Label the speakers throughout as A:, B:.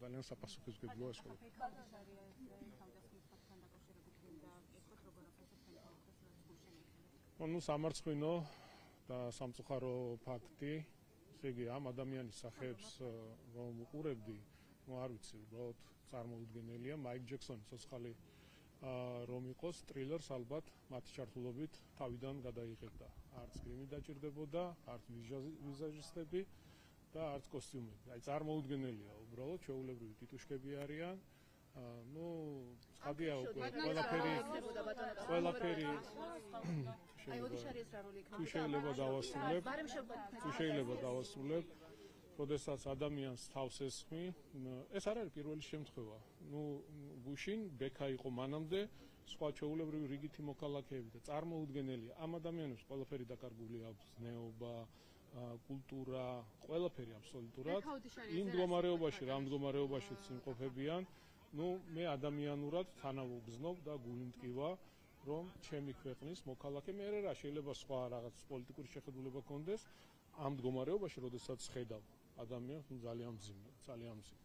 A: ძალიან საპასუხისმგებლოა სკოლა. ნუ სამარცხვინო და სამწუხარო ფაქტი, ესე იგი ამ ადამიანის სახეებს რომ უყურებდი, ნუ არ ვიცი, უბრალოდ წარმოუდგენელია, მაიკ ჯექსონის ცოცხალი რომ იყოს ტრილერს ალბათ მათი ჩართულობით თავიდან გადაიღებდა. არც გრიმი დაჭირდებოდა, არც ვიზაჟისტები და არც კოსტიუმები. აი წარმოუდგენელია, უბრალოდ ჩვეულებრივი ტიტუშკები არიან. ნუ ცხადია უკვე ყველაფერი თუ შეიძლება დავასრულებ, როდესაც ადამიანს თავს ესხმი, ეს არ არის პირველი შემთხვევა. ნუ გუშინ ბექა იყო მანამდე, სხვა ჩვეულებრივი რიგითი მოქალაქეები და წარმოუდგენელია. ამ ადამიანებს ყველაფერი დაკარგული აქვს, ზნეობა, კულტურა, ყველაფერი აბსოლუტურად. იმ მდგომარეობაში, რა მდგომარეობაშიც იმყოფებიან, ნუ მე ადამიანურად თანავუგზნობ და გული მტკივა, რომ ჩემი ქვეყნის მოქალაქე მე რა შეიძლება სხვა რაღაც პოლიტიკური შეხედულება კონდეს ამ მდგომარეობაში, როდესაც ხედავ ადამიანს ძალიან მძიმე, ძალიან მძიმე.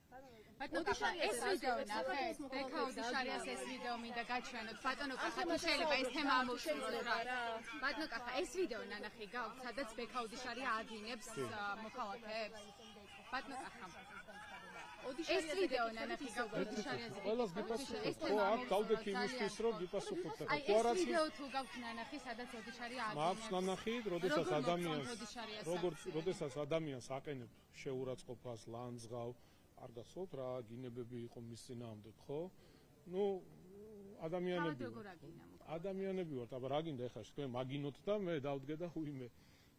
B: ბატონო, ეს ვიდეო ნახეთ, ბექაუდი შარიას ეს ვიდეო მინდა გაჩვენოთ. ბატონო, კახა, თუ შეიძლება ეს თემა ამოვშენოთ რა. ბატონო, კახა, ეს ვიდეო ნანახი გაქვთ, სადაც ბექაუდი შარია ადინებს მოქალაქეებს. ბატონო, კახა. ეს ვიდეო ნანახი გაქვთ შარიაზე.
A: ყველას გიპასუხოთ, ხო, აქ დავდეთ იმისთვის, რომ გიპასუხოთ და
B: ხო არა ეს ვიდეო თუ გაქვთ ნანახი, სადაც ოდიშარია ადინებს.
A: მაქვს ნანახი, როდესაც ადამიანს აყენებ შეურაცხყოფას, ლანძღავ, არ გასწავთ რა გინებები იყო მის წინააღმდეგ, ხო? ნუ ადამიანები ვართ, აბა რა გინდა ეხლა თქვენ მაგინოთ და მე დავდგე და უიმე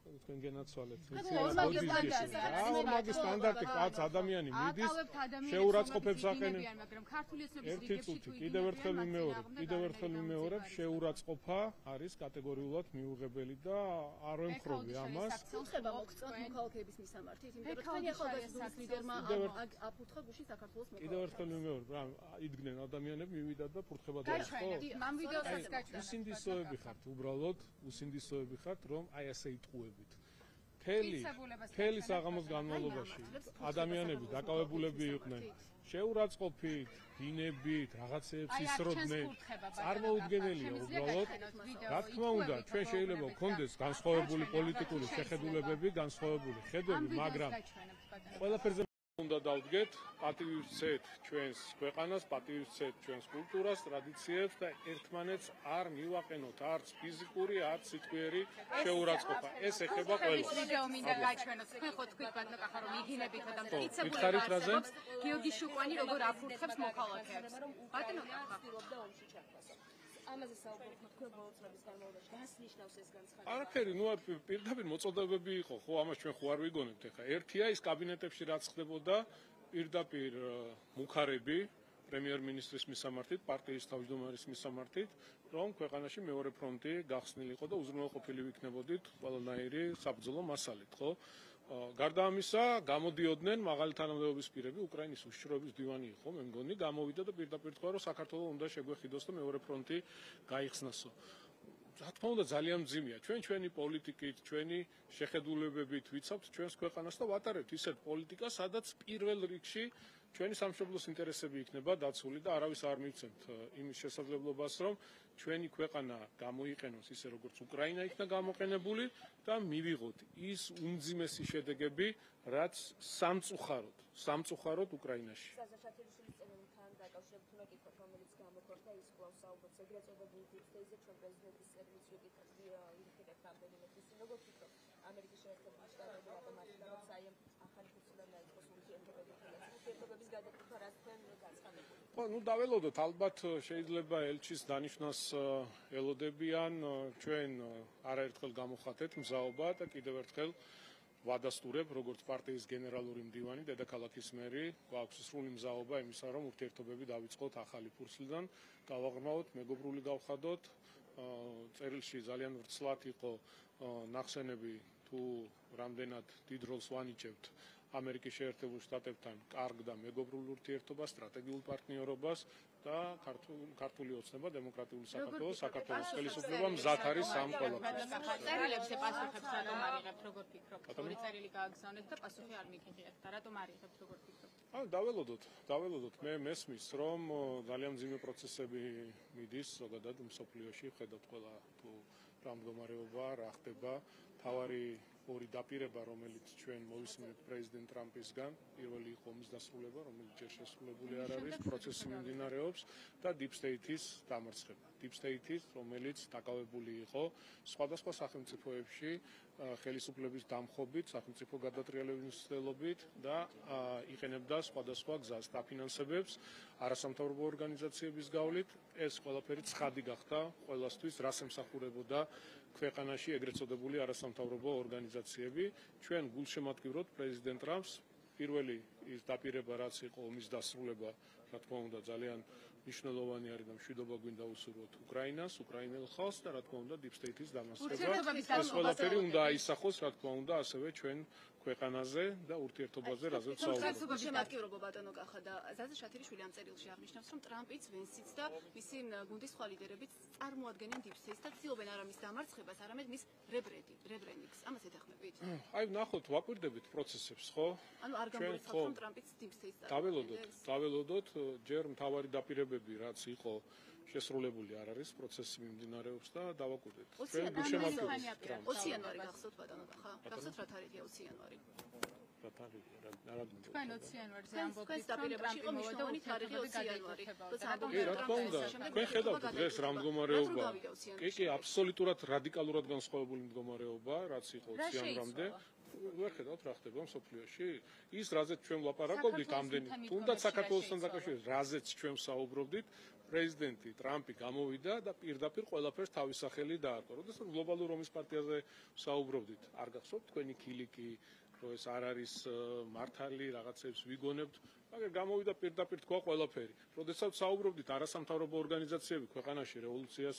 A: თქვენ გენაცვალეთ. მაგის სტანდარტი კაც ადამიანი მიდის შეურაცხყოფებს აყენებს,
B: მაგრამ ქართული ოცნების
A: რიგებში თუ კიდევ ერთხელ ვიმეორებ, შეურაცხყოფა არის კატეგორიულად მიუღებელი და არ ვემხრობი ამას.
C: უთხრება მოგწონთ მოქალაქეების მისამართით, იმიტომ რომ თქვენი ახალგაზრდობის ლიდერმა აფურთხა გუშინ საქართველოს მოქალაქეებს.
A: კიდევ ერთხელ ვიმეორებ, რა იდგნენ ადამიანები, მივიდა და ფურთხება დაიწყო.
B: ამ ვიდეოსაც გაჩვენეთ.
A: უსინდისოები ხართ, უბრალოდ უსინდისოები ხართ, რომ აი ასე იტყუებით. მთელი საღამოს განმავლობაში ადამიანები დაკავებულები იყვნენ შეურაცხყოფით, დინებით, რაღაცეებს ისროდნენ. წარმოუდგენელია უბრალოდ. რა თქმა უნდა, ჩვენ შეიძლება გქონდეს განსხვავებული პოლიტიკური შეხედულებები, განსხვავებული ხედვები, მაგრამ ყველაფერზე უნდა დავდგეთ, პატივი ვცეთ ჩვენს ქვეყანას, პატივი ვცეთ ჩვენს კულტურას, ტრადიციებს და ერთმანეთს არ მივაყენოთ არც ფიზიკური, არც სიტყვიერი შეურაცხყოფა. ეს ეხება ყველას.
B: ეს ვიდეო მინდა გაჩვენოთ. თქვენ ხო თქვით ბატონო კახა რომ იგინებითა და მტკიცებულება არსებობს გიორგი შუკვანი როგორ აფურთხებს მოქალაქეებს. ბატონო კახა
C: ამაზე საუბრობთ თქვენ ბოლო წლების განმავლობაში გასნიშნავს ეს განცხადება.
A: არაფერი, ნუ პირდაპირ მოწოდებები იყო, ხო, ამას ჩვენ ხო არ ვიგონებთ ეხა. ერთია ის კაბინეტებში რაც ხდებოდა, პირდაპირ მუხარები პრემიერ-მინისტრის მისამართით, პარტიის თავმჯდომარის მისამართით, რომ ქვეყანაში მეორე ფრონტი გახსნილიყო და უზრუნველყოფილი ვიქნებოდით ყველანაირი საბრძოლო მასალით, ხო? გარდა ამისა, გამოდიოდნენ მაღალი თანამდებობის პირები, უკრაინის უშიშროების დივანი იყო, მე მგონი, გამოვიდა და პირდაპირ თქვა, რომ საქართველოს უნდა შეგვეხიდოს და მეორე ფრონტი გაიხსნასო. რა თქმა უნდა ძალიან მძიმეა. ჩვენი პოლიტიკით, ჩვენი შეხედულებებით ვიცავთ ჩვენს ქვეყანას და ვატარებთ ისეთ პოლიტიკას, სადაც პირველ რიგში ჩვენი სამშობლოს ინტერესები იქნება დაცული და არავის არ მივცემთ იმის შესაძლებლობას, რომ ჩვენი ქვეყანა გამოიყენოს ისე როგორც უკრაინა იქნა გამოყენებული და მივიღოთ ის უმძიმესი შედეგები, რაც სამწუხაროდ უკრაინაში.
C: რომელიც გამოქვეყნდა ის კვლავ საუბრობს ეგრეთ წოდებული დიფტეიზე ჩვენ პრეზიდენტის წერილიც ვიკითხეთ რამდენიმე ხის წინ, როგორც ვფიქრობ, ამერიკის შეერთებული შტატები რატომ არ ხედავთ საიმ ახალი ფუძლები დაიწყოს ურთიერთობების გადაწყვეტა რა თქვენ გაცხადებთ?
A: ხო, დაველოდოთ, ალბათ შეიძლება ელჩის დანიშვნას ელოდებიან, ჩვენ არაერთხელ გამოხატეთ მზაობა და კიდევ ერთხელ ვადასტურებ, როგორც პარტიის გენერალური მდივანი, დედაქალაქის მერი, გვაქვს სრული მზაობა იმისა, რომ ურთიერთობები დავიწყოთ ახალი ფურცლიდან, გავაღრმავოთ, მეგობრული გავხადოთ. წერილში ძალიან ვრცლად იყო ნახსენები თუ რამდენად დიდ როლს ვანიჭებთ ამერიკის შეერთებულ შტატებთან კარგ და მეგობრულ ურთიერთობას, სტრატეგიულ პარტნიორობას და ქართული ოცნება დემოკრატიული საქართველოს ხელისუფლება მზად არის ამ ყველაფერს.
B: წერილებზე პასუხებს რატომ არიღებთ, როგორ ფიქრობთ? ორი წერილი გააგზავნეთ და პასუხი არ მიგიღებთ. რატომ არიღებთ, როგორ ფიქრობთ?
A: დაველოდოთ. მე მესმის, რომ ძალიან მძიმე პროცესები მიდის ზოგადად მსოფლიოში, ხედავთ ყველა თუ რა მდგომარეობა, რა ხდება. თავარი ორი დაპირება, რომელიც ჩვენ მოვისმინეთ პრეზიდენტ ტრამპისგან, პირველი იყო ომის დასრულება, რომელიც ჯერ შესრულებული არ არის, პროცესი მიმდინარეობს და Deep State-ის დამარცხება. Deep State-ის, რომელიც დაკავებული იყო სხვადასხვა სახელმწიფოებში ხელისუფლების დამხობით, სახელმწიფო გადატრიალების მცდელობით და იყენებდა სხვადასხვა გზას დაფინანსებებს არასამთავრობო ორგანიზაციების გავლით. ეს ყველაფერი ცხადი გახდა ყველასთვის, რას ემსახურებოდა ქვეყანაში ეგრეთ წოდებული არასამთავრობო ორგანიზაციები. ჩვენ გულშემატკივროთ პრეზიდენტ ტრამპს. პირველი ის დაპირება, რაც იყო ომის დასრულება, რა თქმა უნდა, ძალიან მნიშვნელოვანი არის და მშვიდობა გვინდა უსურვოთ უკრაინას, უკრაინელ ხალხს და რა თქმა უნდა Deep State-ის დამარცხება. ეს ყველაფერი უნდა აისახოს, რა თქმა უნდა, ასევე ჩვენ ქვეყანაზე და ურთიერთობაზე, რაზეც საუბრობთ.
D: შემატკივრობა ბატონო კახა და ზაზა შათილიშვილი ამ წერილში აღნიშნავს, რომ ტრამპიც, ვენსიც და მისი გუნდის სხვა ლიდერებიც წარმოადგენენ Deep State-ს და ცდილობენ არა მის დამარცხებას, არამედ მის რებრენდინგს. ამას ეთანხმებით?
A: აი, ნახოთ, ვაკვირდებით პროცესებს, ხო?
D: ანუ არ გამორიცხავთ, რომ ტრამპიც Deep State-ს
A: დაველოდოთ, ჯერ მთავარი დაპირებები, რაც იყო შესრულებული არ არის, პროცესი მიმდინარეობს და დავაკვირდეთ. ჩვენ გულშემატკივრობთ ტრამპს.
D: 20 იანვარი გახსოვთ ბატონო კახა? გახსოვთ რა თარიღია 20 იანვარი?
B: თქვენ 20 იანვარზე ამბობთ,
D: დაპირებაში იყო მნიშვნელოვანი თარიღი 20 იანვარი. როცა
A: რა თქმა უნდა, თქვენ ხედავთ დღეს რა მდგომარეობა. კი, აბსოლუტურად რადიკალურად განსხვავებული მდგომარეობა, რაც იყო 20 იანვრამდე. ვერ ხედავთ რა ხდება მსოფლიოში. ის, რაზეც ჩვენ ვლაპარაკობდით ამდენი, თუნდაც საქართველოსთან დაკავშირებით, რაზეც ჩვენ საუბრობდით, პრეზიდენტი ტრამპი გამოვიდა და პირდაპირ ყველაფერს თავის სახელი დაარქვა. როდესაც გლობალურ ომის პარტიაზე საუბრობდით, არ გახსოვთ თქვენი ქილიკი, რომ ეს არ არის მართალი, რაღაცებს ვიგონებთ, მაგრამ გამოვიდა პირდაპირ თქვა ყველაფერი. როდესაც საუბრობდით არასამთავრობო ორგანიზაციები ქვეყანაში რევოლუციას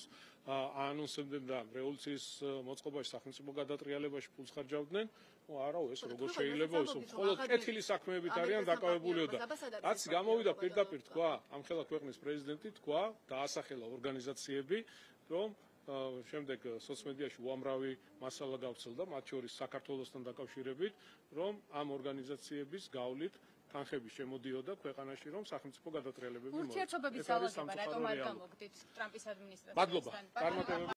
A: აანონსებდნენ და რევოლუციის მოწყობაში სახელმწიფო გადატრიალებაში ფულს ხარჯავდნენ, არა, ეს როგორ შეიძლება ის მხოლოდ კეთილი საქმეებით არიან დაკავებულიო და რაც გამოვიდა პირდაპირ თქვა ამხელა ქვეყნის პრეზიდენტი თქვა დაასახელა ორგანიზაციები, რომ შემდეგ სოციალ-მედიაში უამრავი მასალა გავრცელდა, მათ შორის საქართველოსთან დაკავშირებით, რომ ამ ორგანიზაციების გავლით თანხები შემოდიოდა ქვეყანაში, რომ სახელმწიფო გადატრიალებები მოეწყო.
B: ურთიერთობების ძალადობა რატომ არ გამოგდით ტრამპის ადმინისტრაციასთან?
A: მადლობა.